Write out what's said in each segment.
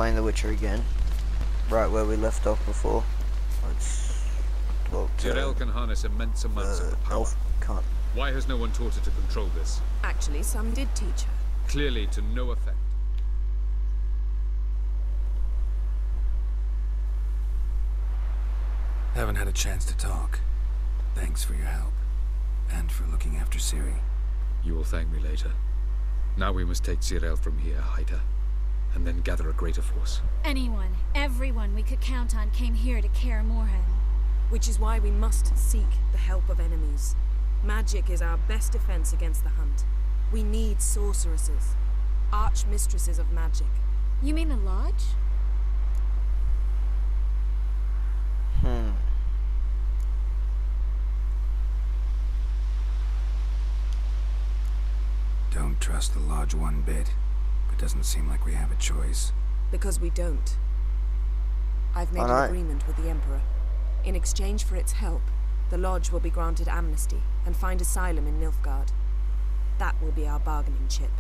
playing The Witcher again. Right where we left off before. Let's talk to Jirel can harness immense amounts of the power. elf can't. Why has no one taught her to control this? Actually, some did teach her. Clearly to no effect. Haven't had a chance to talk. Thanks for your help. And for looking after Ciri. You will thank me later. Now we must take Jirel from here, hide her, and then gather a greater force. Anyone, everyone we could count on came here to Kaer Morhen. Which is why we must seek the help of enemies. Magic is our best defense against the hunt. We need sorceresses. Archmistresses of magic. You mean the Lodge? Don't trust the Lodge one bit. But doesn't seem like we have a choice. Because we don't. I've made an agreement with the Emperor. In exchange for its help, the Lodge will be granted amnesty and find asylum in Nilfgaard. That will be our bargaining chip.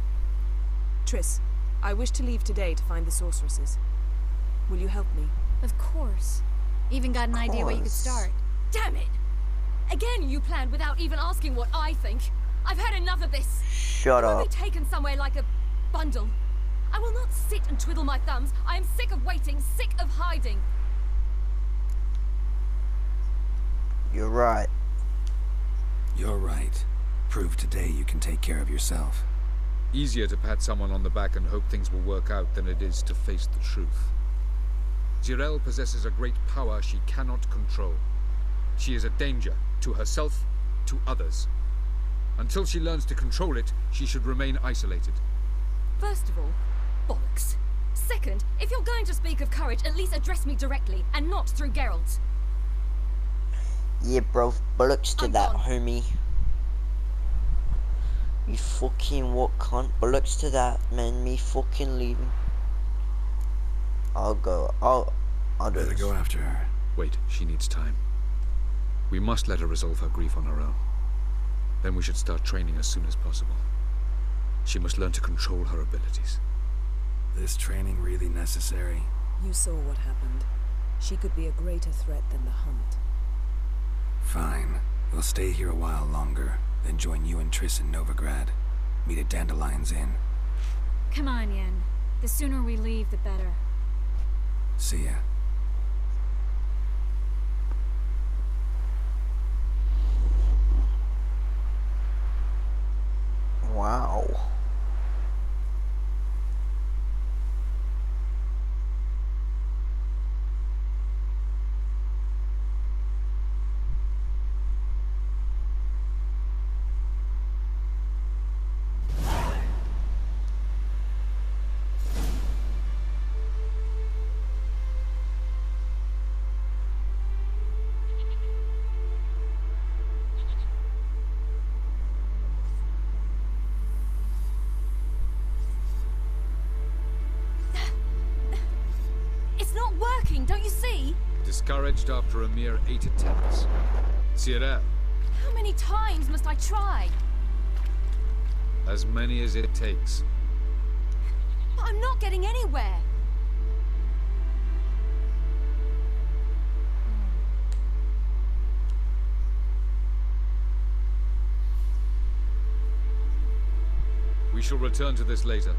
Triss, I wish to leave today to find the sorceresses. Will you help me? Of course. Even got an idea where you could start. Damn it! Again you planned without even asking what I think. I've had enough of this. Shut I up. will be taken somewhere like a bundle. I will not sit and twiddle my thumbs. I am sick of waiting, sick of hiding. You're right. You're right. Prove today you can take care of yourself. Easier to pat someone on the back and hope things will work out than it is to face the truth. Jirel possesses a great power she cannot control. She is a danger to herself, to others. Until she learns to control it, she should remain isolated. First of all, bollocks. Second, if you're going to speak of courage, at least address me directly, and not through Geralt. Yeah, bro. Bullocks to I'm that, gone. homie. You fucking what cunt? Bullocks to that, man. Me fucking leaving. I'll go. I'll do Better this. go after her. Wait, she needs time. We must let her resolve her grief on her own. Then we should start training as soon as possible. She must learn to control her abilities. This training really necessary? You saw what happened. She could be a greater threat than the hunt. Fine. We'll stay here a while longer, then join you and Triss in Novigrad. Meet at Dandelion's Inn. Come on, Yen. The sooner we leave, the better. See ya. Wow. It's not working, don't you see? Discouraged after a mere 8 attempts. Jirel, How many times must I try? as many as it takes. But I'm not getting anywhere. We shall return to this later.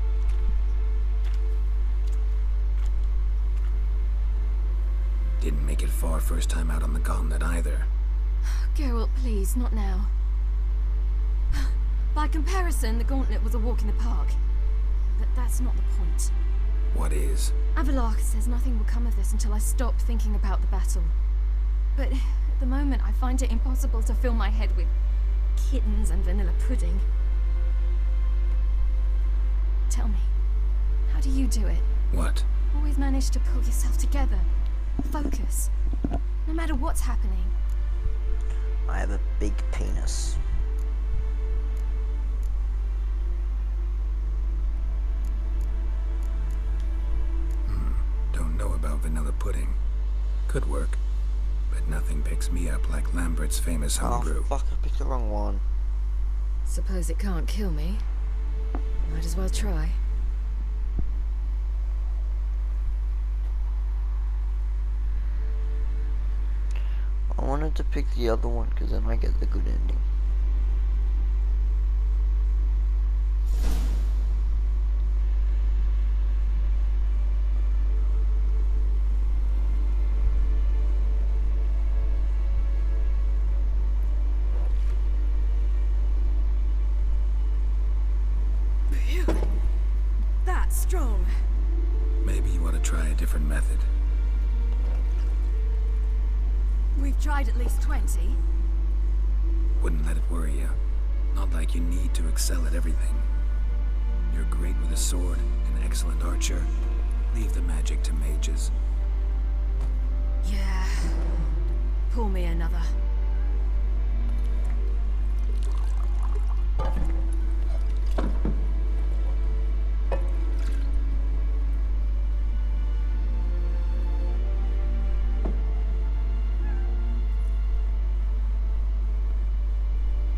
Didn't make it far first time out on the gauntlet either. Geralt, please, not now. By comparison, the gauntlet was a walk in the park. But that's not the point. What is? Avalok says nothing will come of this until I stop thinking about the battle. But at the moment, I find it impossible to fill my head with kittens and vanilla pudding. Tell me, how do you do it? What? Always manage to pull yourself together. Focus. No matter what's happening. I have a big penis. Don't know about vanilla pudding. Could work. But nothing picks me up like Lambert's famous homebrew. Oh fuck, I picked the wrong one. Suppose it can't kill me. Might as well try. wanted to pick the other one because then I get the good ending. That's strong. Maybe you ought to try a different method. We've tried at least 20. Wouldn't let it worry you. Not like you need to excel at everything. You're great with a sword, an excellent archer. Leave the magic to mages. Yeah. Pull me another.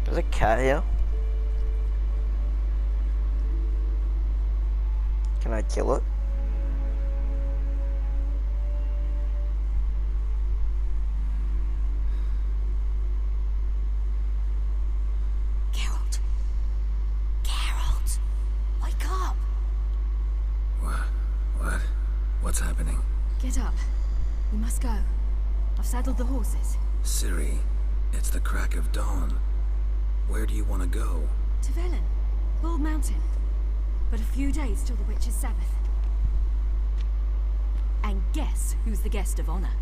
There's a cat here. Can I kill it? Geralt. Geralt. Wake up. What? What's happening? Get up. We must go. I've saddled the horses. Ciri, it's the crack of dawn. Where do you want to go? To Velen. Bald Mountain. But a few days till the Witch's Sabbath. And guess who's the guest of honor?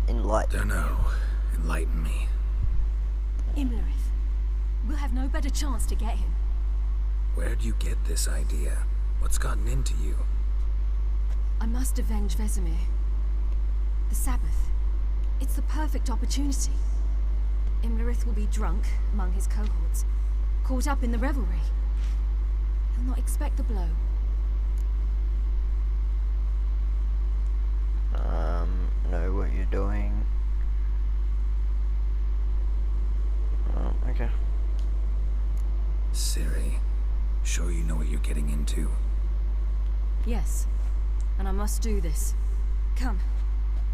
Enlighten. Dunno. Enlighten me. Imlerith. We'll have no better chance to get him. Where'd you get this idea? What's gotten into you? I must avenge Vesemir. The Sabbath. It's the perfect opportunity. Imlerith will be drunk among his cohorts, caught up in the revelry. He'll not expect the blow. Know what you're doing. Okay. Ciri, sure you know what you're getting into? Yes, and I must do this. Come,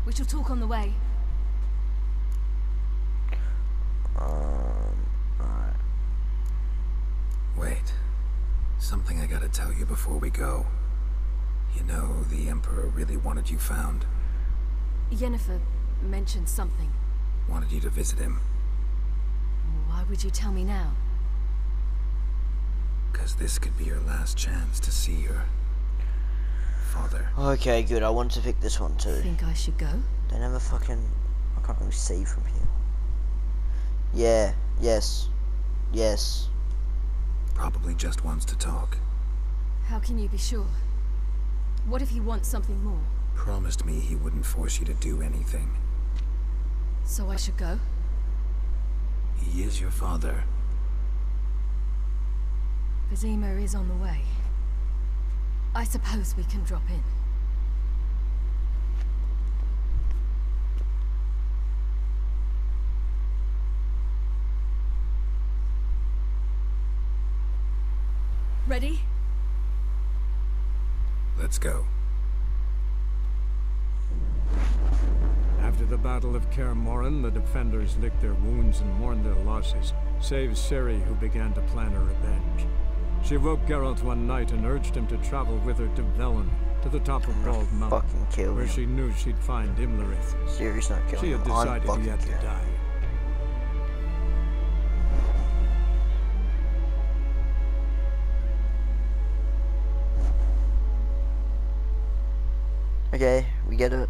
we shall talk on the way. Alright. Wait. Something I gotta tell you before we go. You know, the Emperor really wanted you found. Yennefer mentioned something. Wanted you to visit him. Why would you tell me now? 'Cause this could be your last chance to see your father. Okay, good. I want to pick this one too. Think I should go? They never fucking... I can't really see from here. Yeah. Yes. Yes. Probably just wants to talk. How can you be sure? What if he wants something more? Promised me he wouldn't force you to do anything. So I should go? He is your father. Vesemir is on the way. I suppose we can drop in. Ready? Let's go. After the Battle of Kaer Morhen, the defenders licked their wounds and mourned their losses, save Ciri, who began to plan her revenge. She woke Geralt one night and urged him to travel with her to Velen, to the top of Bald Mountain, where she knew she'd find Imlerith. Ciri's not killing She had him. I'm decided he had to fucking die. Okay, we get it.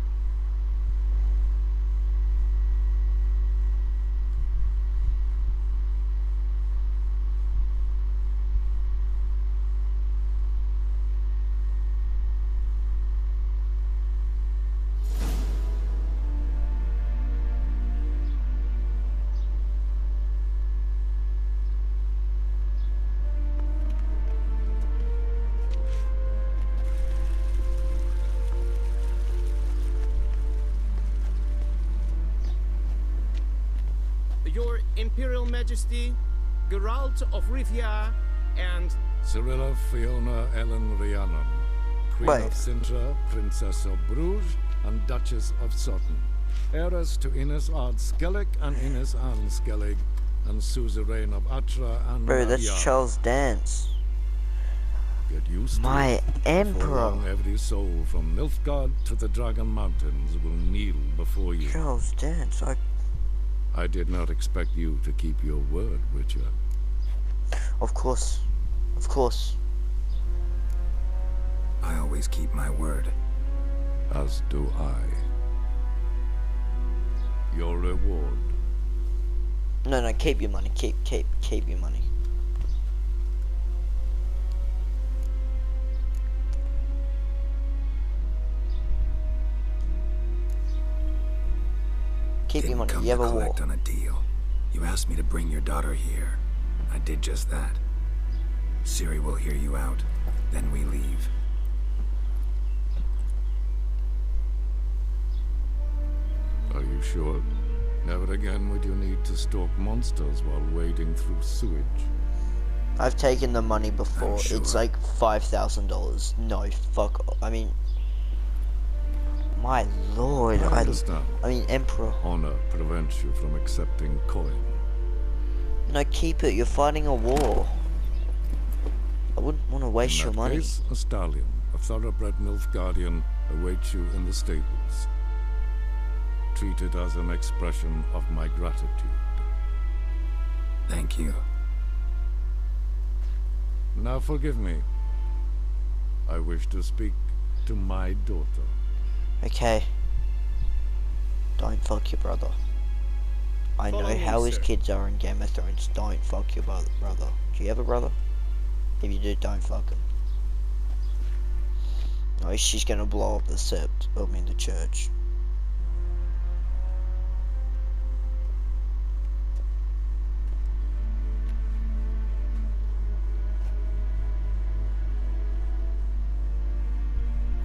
Your Imperial Majesty, Geralt of Rivia, and... Cirilla Fiona Ellen Rhiannon, Queen Wait. of Sintra, Princess of Bruges, and Duchess of Sutton, heiress to Innes Ard Skellig and Innes Anne Skellig, and suzerain of Atra and Bro, that's Naviara. Charles Dance. Get used My to it. emperor. Before long, every soul from Nilfgaard to the Dragon Mountains will kneel before you. Charles Dance, I did not expect you to keep your word, Witcher. Of course. Of course. I always keep my word. As do I. Your reward. No, keep your money. Keep your money. Keep your money. Didn't come You have to a war. collect on a deal. You asked me to bring your daughter here. I did just that. Ciri will hear you out. Then we leave. Are you sure? Never again would you need to stalk monsters while wading through sewage. I've taken the money before. I'm sure. It's like $5,000. No, fuck. I mean, my lord. I understand. I mean, Emperor. Honor prevents you from accepting coin. No, keep it. You're fighting a war. I wouldn't want to waste In your that money. case, a stallion, a thoroughbred Nilfgaardian, awaits you in the stables. Treat it as an expression of my gratitude. Thank you. Now forgive me. I wish to speak to my daughter. Okay. Don't fuck your brother. I know Follow me, how his sir. kids are in Game of Thrones. Don't fuck your brother. Do you have a brother? If you do, don't fuck him. No, she's gonna blow up the sept. I mean, the church.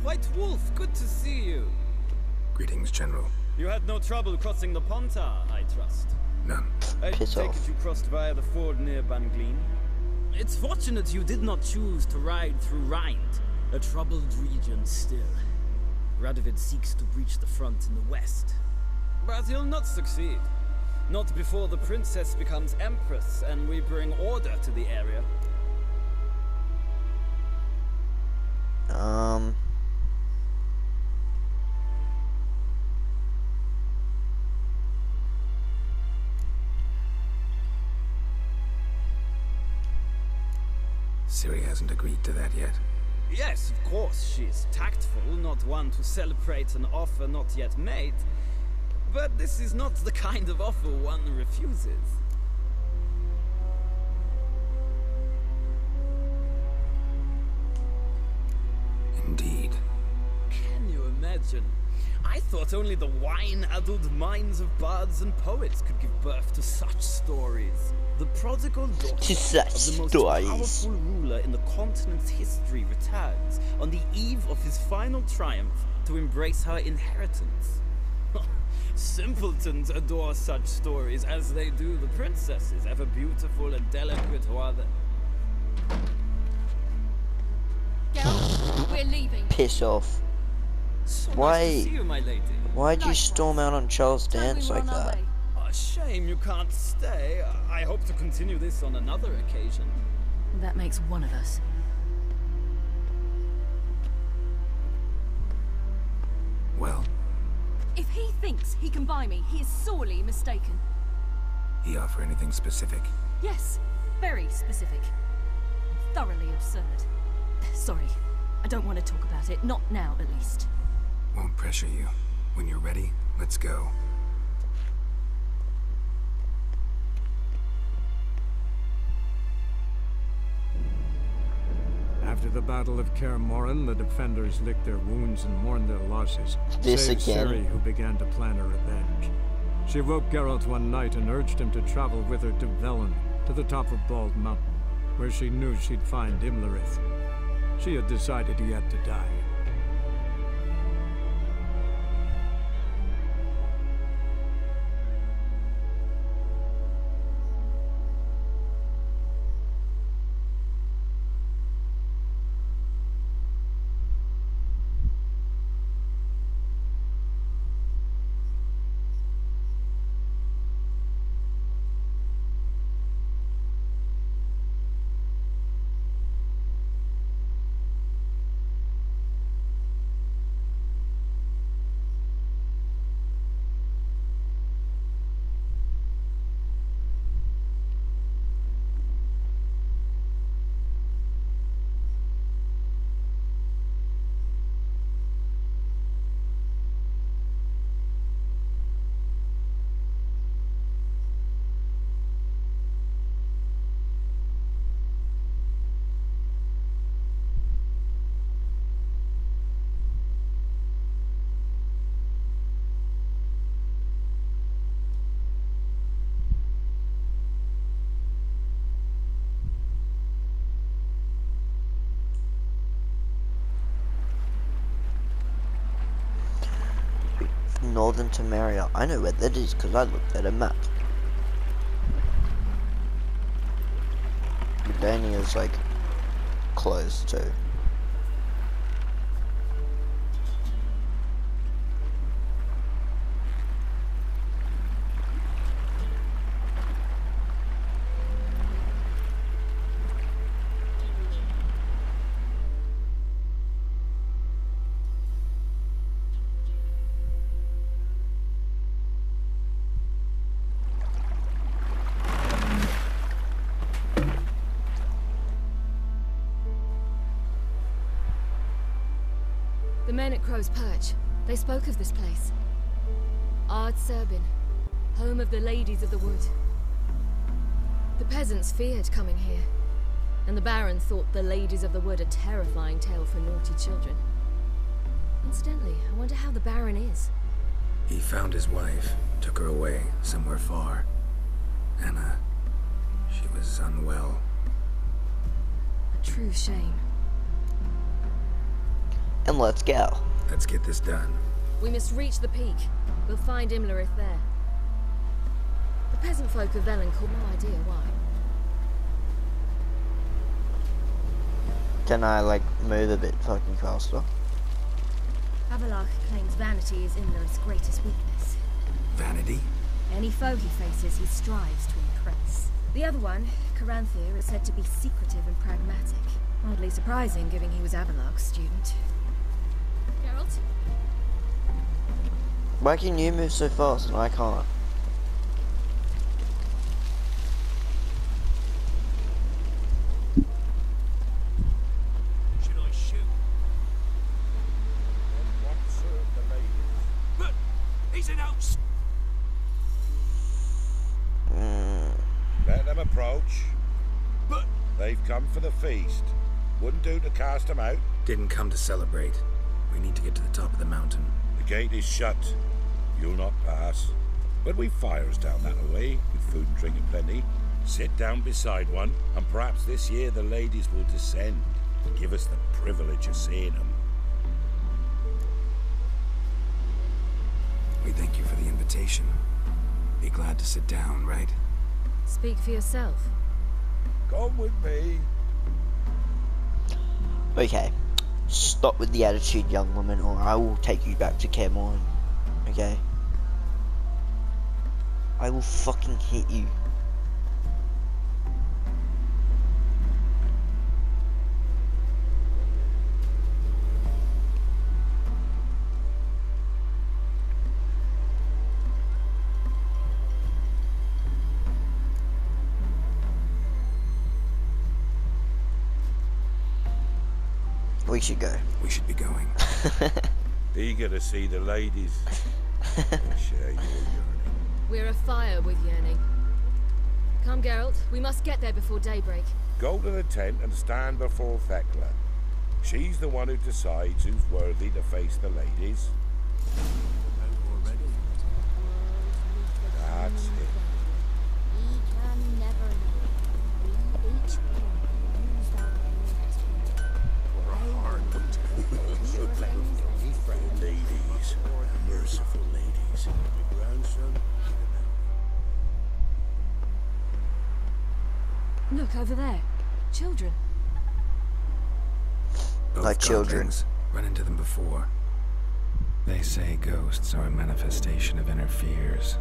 White Wolf, good to see you. Greetings, General. You had no trouble crossing the Pontar, I trust. None. I Piss take off. it you crossed via the ford near Bangleen. It's fortunate you did not choose to ride through Rind, a troubled region still. Radovid seeks to breach the front in the west. But he'll not succeed. Not before the princess becomes empress and we bring order to the area. Ciri hasn't agreed to that yet. Yes, of course, she's tactful, not one to celebrate an offer not yet made. But this is not the kind of offer one refuses. Indeed. Can you imagine? I thought only the wine-addled minds of bards and poets could give birth to such stories. The prodigal daughter To such of the most stories. powerful ruler in the continent's history returns on the eve of his final triumph to embrace her inheritance. Simpletons adore such stories as they do the princesses, ever beautiful and delicate while they... Geralt, we're leaving. Piss off. So Why- nice to see you, my lady. Why'd you storm out on Charles Tell me Dance we're like on our that? way. A shame you can't stay. I hope to continue this on another occasion. That makes one of us. Well, If he thinks he can buy me, he is sorely mistaken. he offer anything specific? Yes, very specific. Thoroughly absurd. Sorry, I don't want to talk about it. Not now, at least. Won't pressure you. When you're ready, let's go. After the Battle of Kaer Morhen, the defenders licked their wounds and mourned their losses, This save again. Ciri, who began to plan her revenge. She woke Geralt one night and urged him to travel with her to Velen, to the top of Bald Mountain, where she knew she'd find Imlerith. She had decided he had to die. northern Temeria. I know where that is because I looked at a map. Gridania's like close too. The men at Crow's Perch, they spoke of this place. Ard Serbin, home of the Ladies of the Wood. The peasants feared coming here, and the Baron thought the Ladies of the Wood a terrifying tale for naughty children. Incidentally, I wonder how the Baron is. He found his wife, took her away, somewhere far. Anna, she was unwell. A true shame. And let's go. Let's get this done. We must reach the peak. We'll find Imlerith there. The peasant folk of Valencourt, no idea why. Can I like move a bit fucking faster? Avalok claims vanity is Imlerith's greatest weakness. Vanity? Any foe he faces, he strives to impress. The other one, Caranthir, is said to be secretive and pragmatic. Oddly surprising, given he was Avalok's student. Geralt? Why can you move so fast and I can't? Should I shoot? What serve the ladies? But he's an outs. Let them approach. But They've come for the feast. Wouldn't do to cast them out. Didn't come to celebrate. We need to get to the top of the mountain. The gate is shut. You'll not pass. But we've fires down that way, with food and drink and plenty. Sit down beside one, and perhaps this year the ladies will descend. Give us the privilege of seeing them. We thank you for the invitation. Be glad to sit down, right? Speak for yourself. Come with me. Okay. Stop with the attitude, young woman, or I will take you back to Kaer Morhen. Okay? I will fucking hit you. We should go. We should be going. Eager to see the ladies. I share your yearning. We're afire with yearning. Come, Geralt. We must get there before daybreak. Go to the tent and stand before Thekla. She's the one who decides who's worthy to face the ladies. That's it. Ladies, merciful ladies. My grandson. Look, over there. Children. Both Like children. godlings. Run into them before. They say ghosts are a manifestation of inner fears.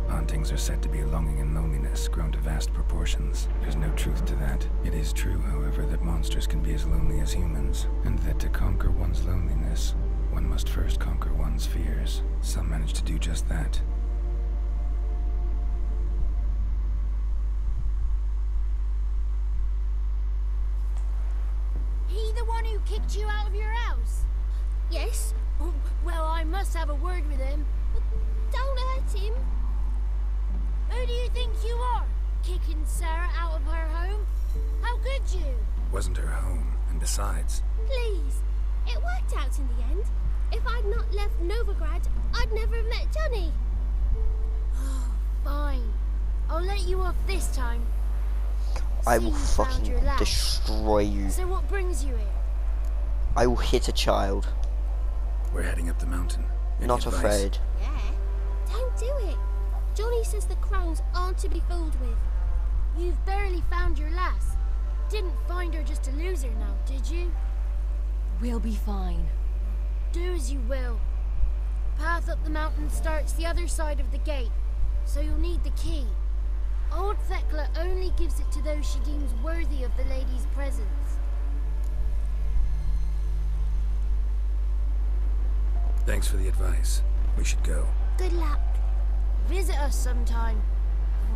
Hauntings are said to be a longing and loneliness grown to vast proportions. There's no truth to that. It is true, however, that monsters can be as lonely as humans, and that to conquer one's loneliness, one must first conquer one's fears. Some manage to do just that. He the one who kicked you out of your house? Yes. Oh, well, I must have a word with him. But don't hurt him. Who do you think you are? Kicking Sarah out of her home? How could you? Wasn't her home, and besides... Please. It worked out in the end. If I'd not left Novigrad, I'd never have met Johnny. Oh, fine. I'll let you off this time. I See, will you found fucking your lad. destroy you. So what brings you here? I will hit a child. We're heading up the mountain. Any Not advice? afraid. Yeah, do it. Johnny says the crones aren't to be fooled with. You've barely found your lass. Didn't find her just to lose her now, did you? We'll be fine. Do as you will. Path up the mountain starts the other side of the gate, so you'll need the key. Old Thekla only gives it to those she deems worthy of the lady's presence. Thanks for the advice. We should go. Good luck. Visit us sometime.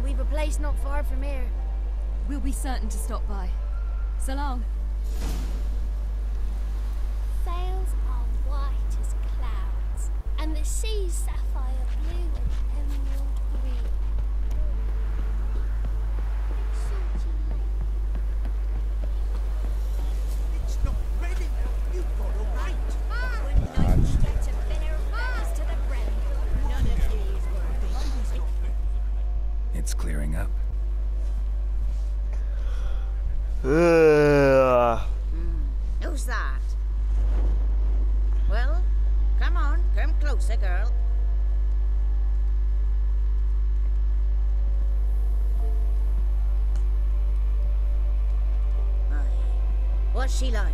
We've a place not far from here. We'll be certain to stop by. So long. Sails are white as clouds, and the sea's sapphire blue and emerald green. It's not ready now. You've got to wait. It's clearing up. Who's that? Well, come on, come closer, girl. Aye. What's she like?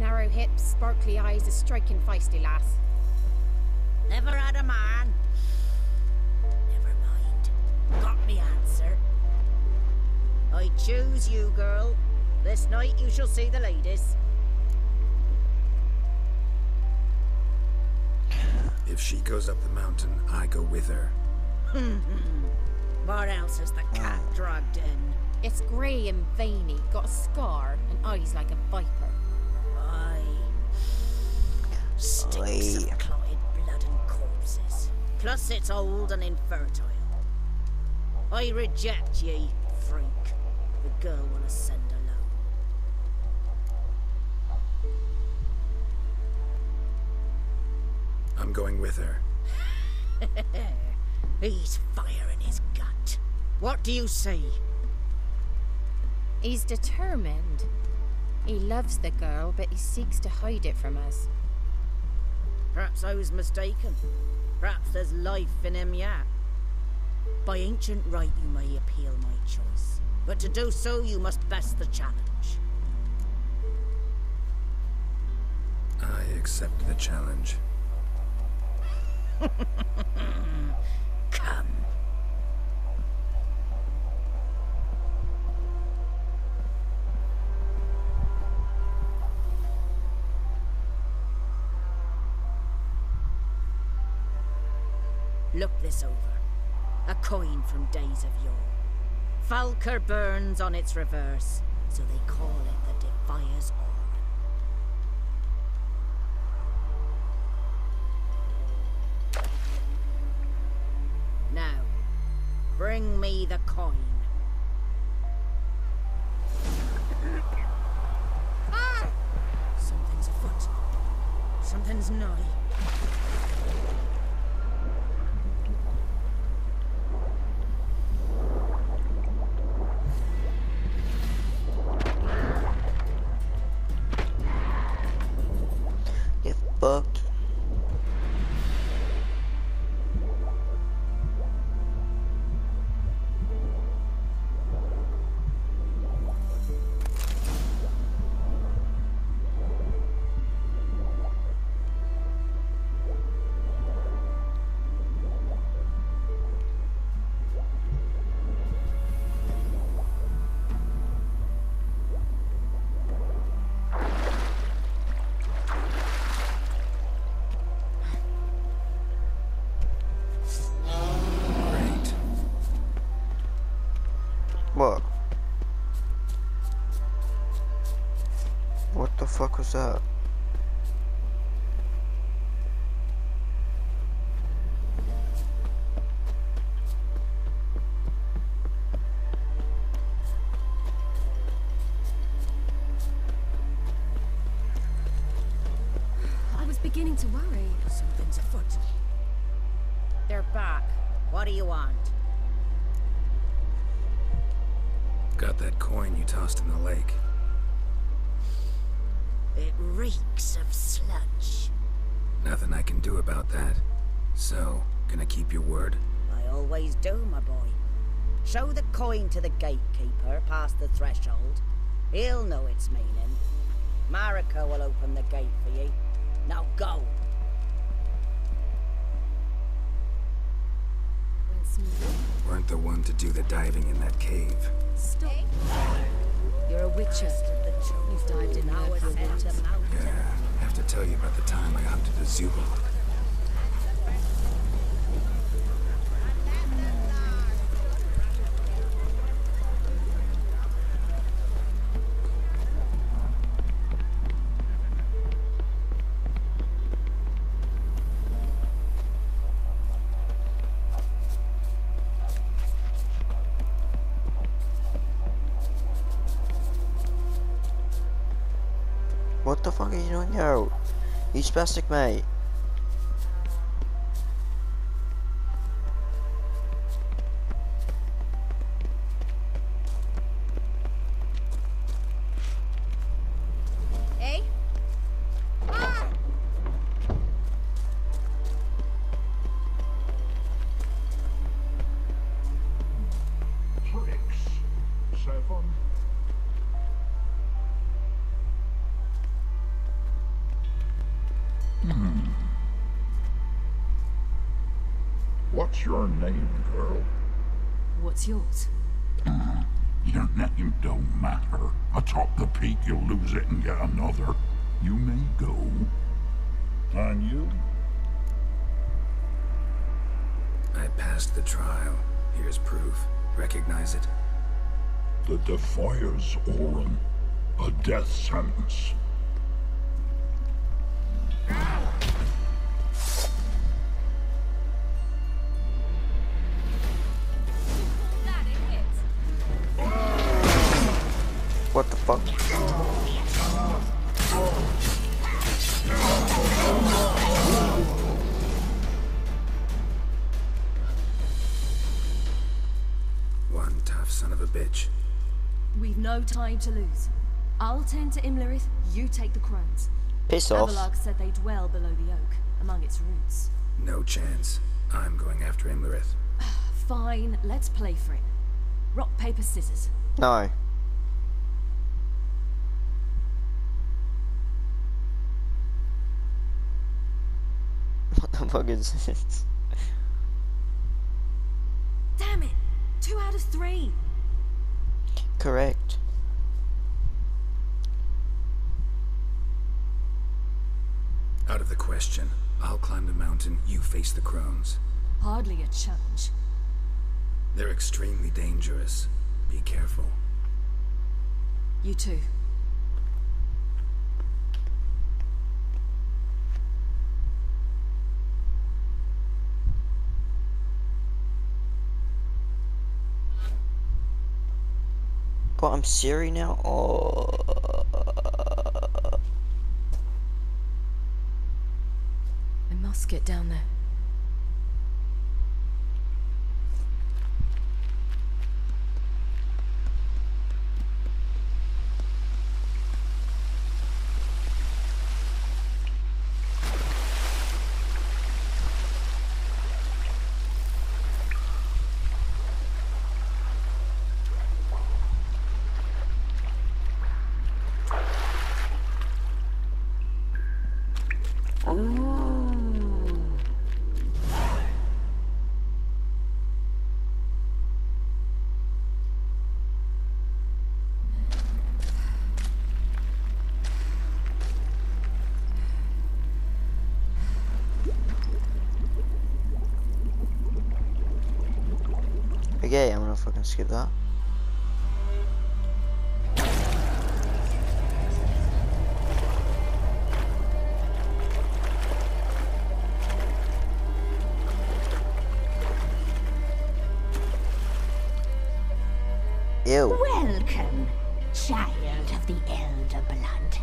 Narrow hips, sparkly eyes, a striking feisty lass. Never had a man. Never mind. Got me answer. I choose you, girl. This night you shall see the ladies. If she goes up the mountain, I go with her. What else is the cat dragged in? It's grey and veiny, got a scar, and eyes like a viper. Aye. Stinks of clotted blood and corpses. Plus it's old and infertile. I reject ye, freak. The girl will ascend alone. I'm going with her. He's fire in his gut. What do you say? He's determined. He loves the girl, but he seeks to hide it from us. Perhaps I was mistaken. Perhaps there's life in him yet. By ancient right you may appeal my choice, but to do so you must best the challenge. I accept the challenge. Come. Look this over. A coin from days of yore. Falker burns on its reverse, so they call it the Defier's Orb. Now, bring me the coin. Something's afoot. Something's nigh. Fuck. What? What the fuck was that? I was beginning to worry. Something's afoot. They're back. What do you want? Got that coin you tossed in the lake. It reeks of sludge. Nothing I can do about that. So, Gonna keep your word? I always do, my boy. Show the coin to the gatekeeper past the threshold. He'll know its meaning. Mariko will open the gate for ye. Now go. Weren't the one to do the diving in that cave. Stop. You're a witcher. You've dived in there for a waters. Yeah, I have to tell you about the time I hunted a Zubul. What the fuck are you doing here? You spastic, mate. Eh? Ah! Tricks. 7. What's your name, girl? What's yours? Your name don't matter. Atop the peak, you'll lose it and get another. You may go. And you? I passed the trial. Here's proof. Recognize it? The Defier's Orin. A death sentence. What the fuck? One tough son of a bitch. We've no time to lose. I'll tend to Imlerith, you take the crones. Piss off. Avalark said they dwell below the oak, among its roots. No chance. I'm going after Imlerith. Fine, let's play for it. Rock, paper, scissors. No. What the fuck is this? Damn it! 2 out of 3! Correct. Out of the question. I'll climb the mountain, you face the crones. Hardly a challenge. They're extremely dangerous. Be careful. You too. But I'm Siri now? Oh. I must get down there. Okay, I'm gonna fucking skip that. Ew. Welcome, child of the Elder Blood.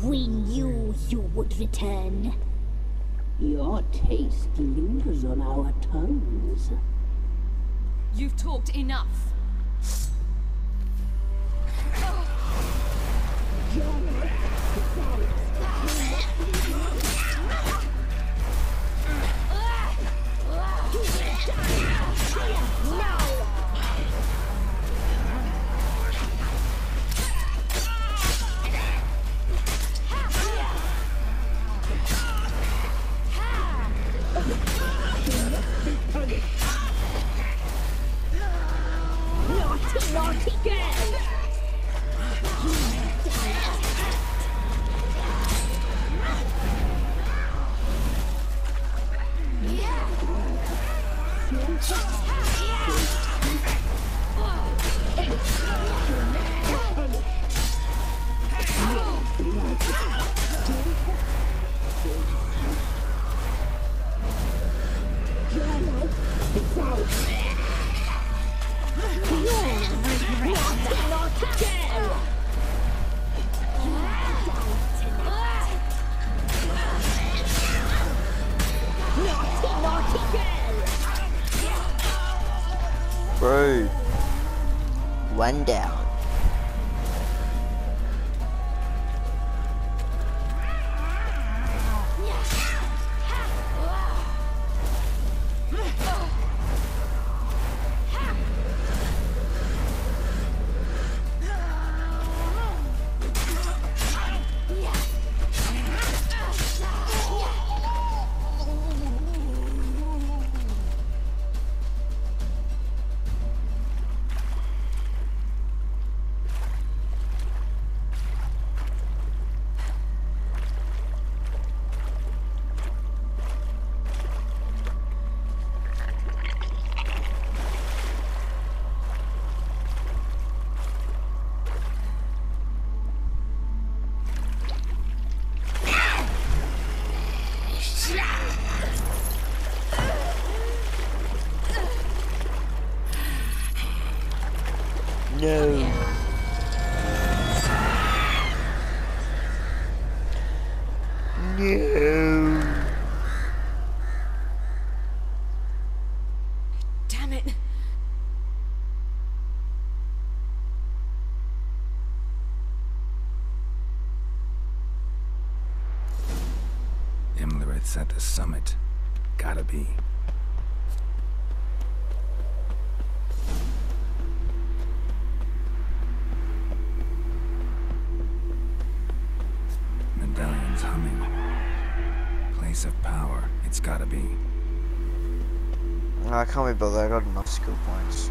We knew you would return. Your taste lingers on our tongues. You've talked enough. Bro. One down. No. No. Damn it. Imlerith's at the summit. Gotta be. Medallion's humming. Place of power. It's gotta be. I can't be bothered. I got enough skill points.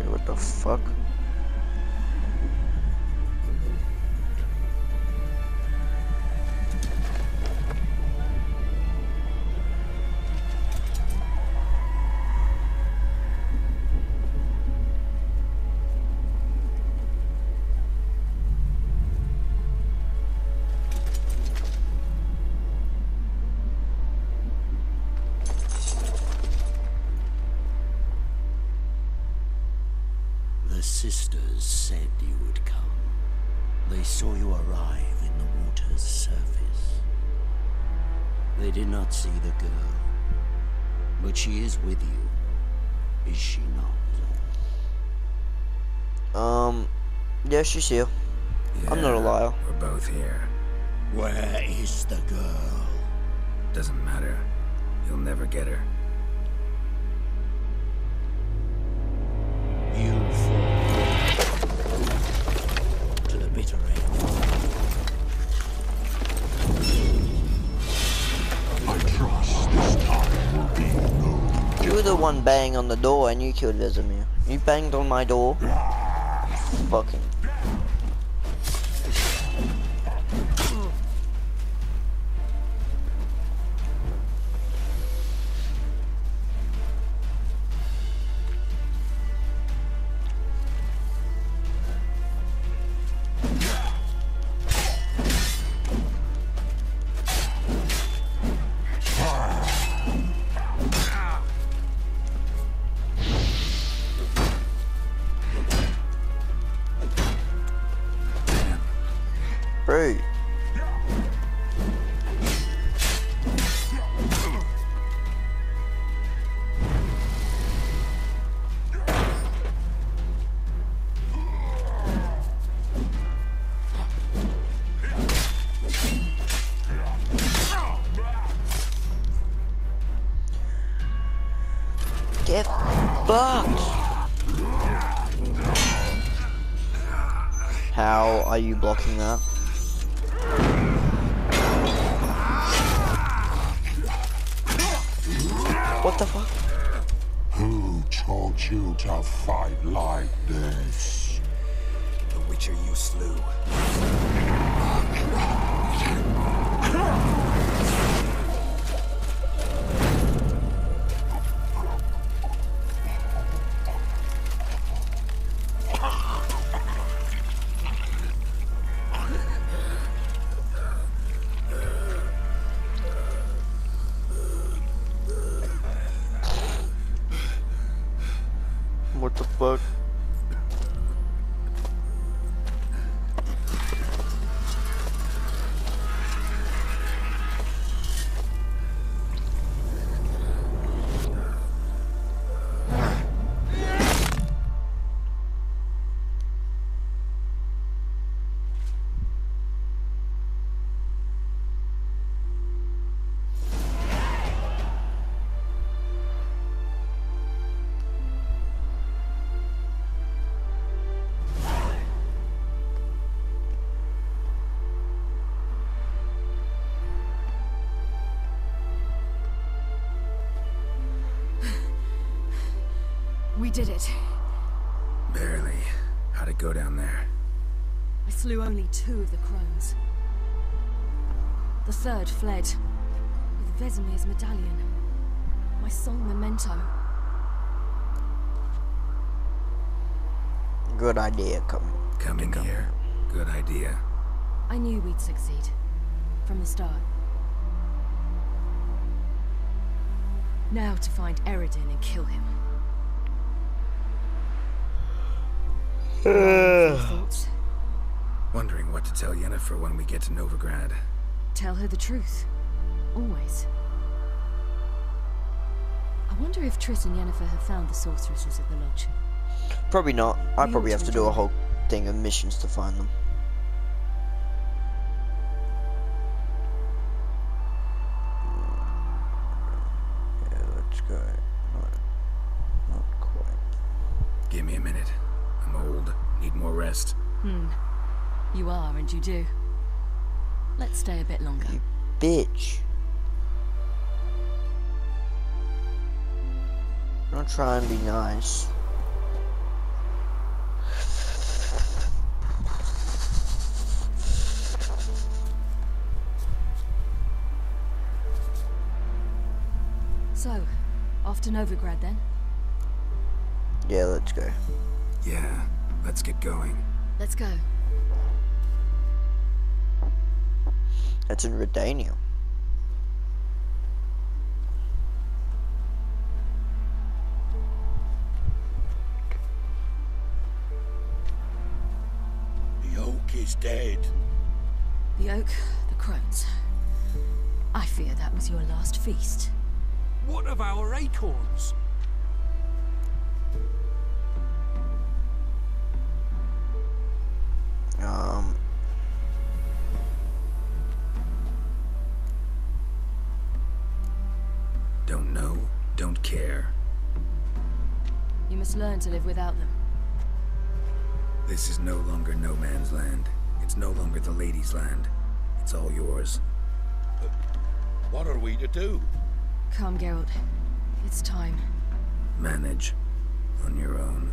What the fuck? The sisters said you would come. They saw you arrive in the water's surface. They did not see the girl, but she is with you, is she not? Yeah, she's here. Yeah, I'm not a liar. We're both here. Where is the girl? Doesn't matter. You'll never get her. You fall to the bitter end. I trust this time will be no. You were the one banging on the door and you killed Vesemir. You banged on my door. Fucking. Bro. Get fucked. How are you blocking that? What the fuck? Who taught you to fight like this? The Witcher you slew. What the fuck? We did it. Barely. How'd it go down there? I slew only 2 of the crones. The third fled with Vesemir's medallion, my sole memento. Good idea, coming here. Good idea. I knew we'd succeed from the start. Now to find Eredin and kill him. Thoughts? Wondering what to tell Yennefer when we get to Novigrad. Tell her the truth. Always. I wonder if Triss and Yennefer have found the sorceresses at the lodge. Probably not. I probably have to do a whole thing of missions to find them. Yeah, let's go. Not quite. Give me a minute. I'm old. Need more rest. You are, and you do. Let's stay a bit longer. You bitch. Don't try and be nice. So, off to Novigrad then? Yeah, let's go. Yeah, let's get going. Let's go. That's in Redania. The oak is dead. The oak, the crones. I fear that was your last feast. What of our acorns? Don't know, don't care. You must learn to live without them. This is no longer no man's land. It's no longer the lady's land. It's all yours. But what are we to do? Come, Geralt. It's time. Manage. On your own.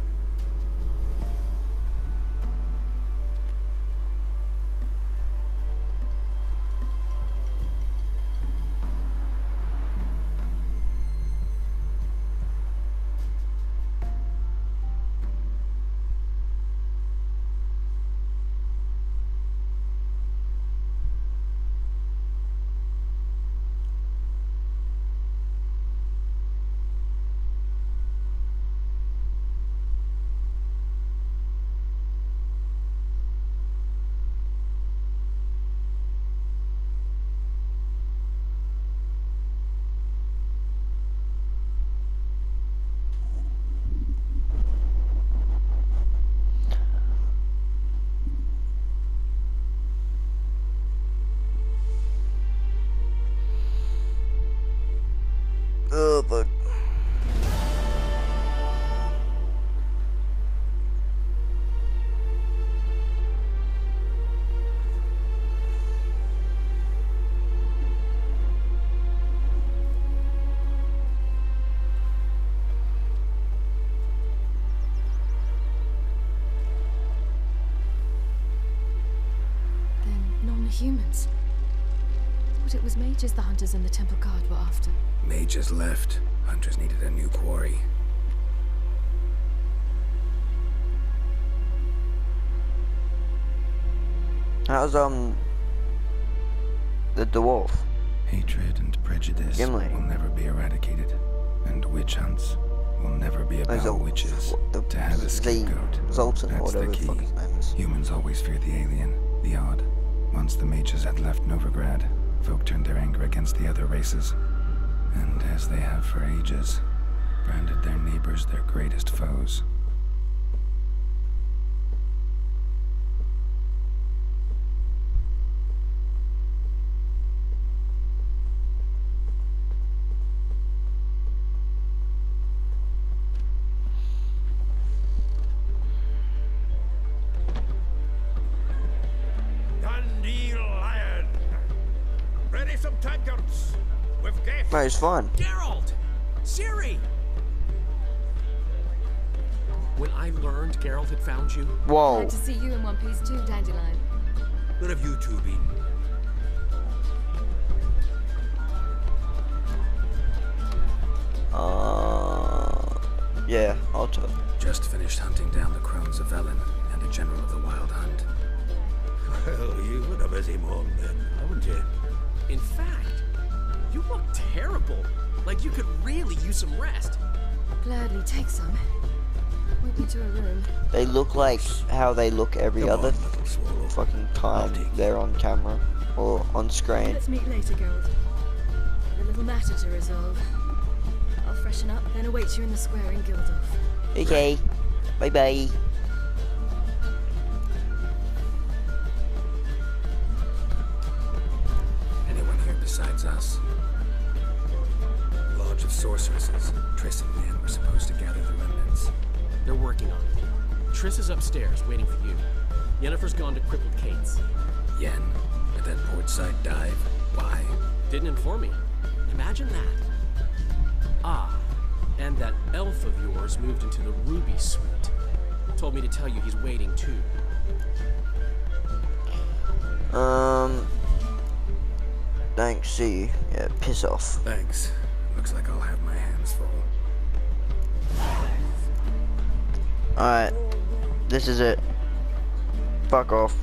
But humans. But it was mages the hunters and the temple guard were after. Mages left. Hunters needed a new quarry. How's the dwarf? Hatred and prejudice Gimli will never be eradicated, and witch hunts will never be about witches. To have a scapegoat, Zoltan, that's the whatever the key. fuck his name is. Humans always fear the alien, the odd. Once the mages had left Novigrad, folk turned their anger against the other races. And as they have for ages, branded their neighbors their greatest foes. Ready some tankards. We've guests. No, it's fine. Geralt! Ciri! When I learned Geralt had found you... Whoa. Glad to see you in one piece too, Dandelion. Where have you two been? Yeah, Alto. Just finished hunting down the crones of Velen and a general of the Wild Hunt. Well, you were a busy morning then, haven't you? In fact, you look terrible. Like you could really use some rest. Gladly take some. Point me to a room. They look like how they look every other fucking time they're on camera or on screen. Let's meet later, Geralt. A little matter to resolve. I'll freshen up, then await you in the square in Gildorf. Okay. Bye bye. Anyone here besides us? Lodge of Sorceresses. Triss and Yen were supposed to gather the remnants. They're working on it. Triss is upstairs, waiting for you. Yennefer's gone to Crippled Kate's. Yen? At that portside dive? Why? Didn't inform me. Imagine that. Ah, and that elf of yours moved into the Ruby Suite. Told me to tell you he's waiting too. Thanks, see you. Yeah, piss off. Thanks. Looks like I'll have my hands full. Alright. This is it. Fuck off.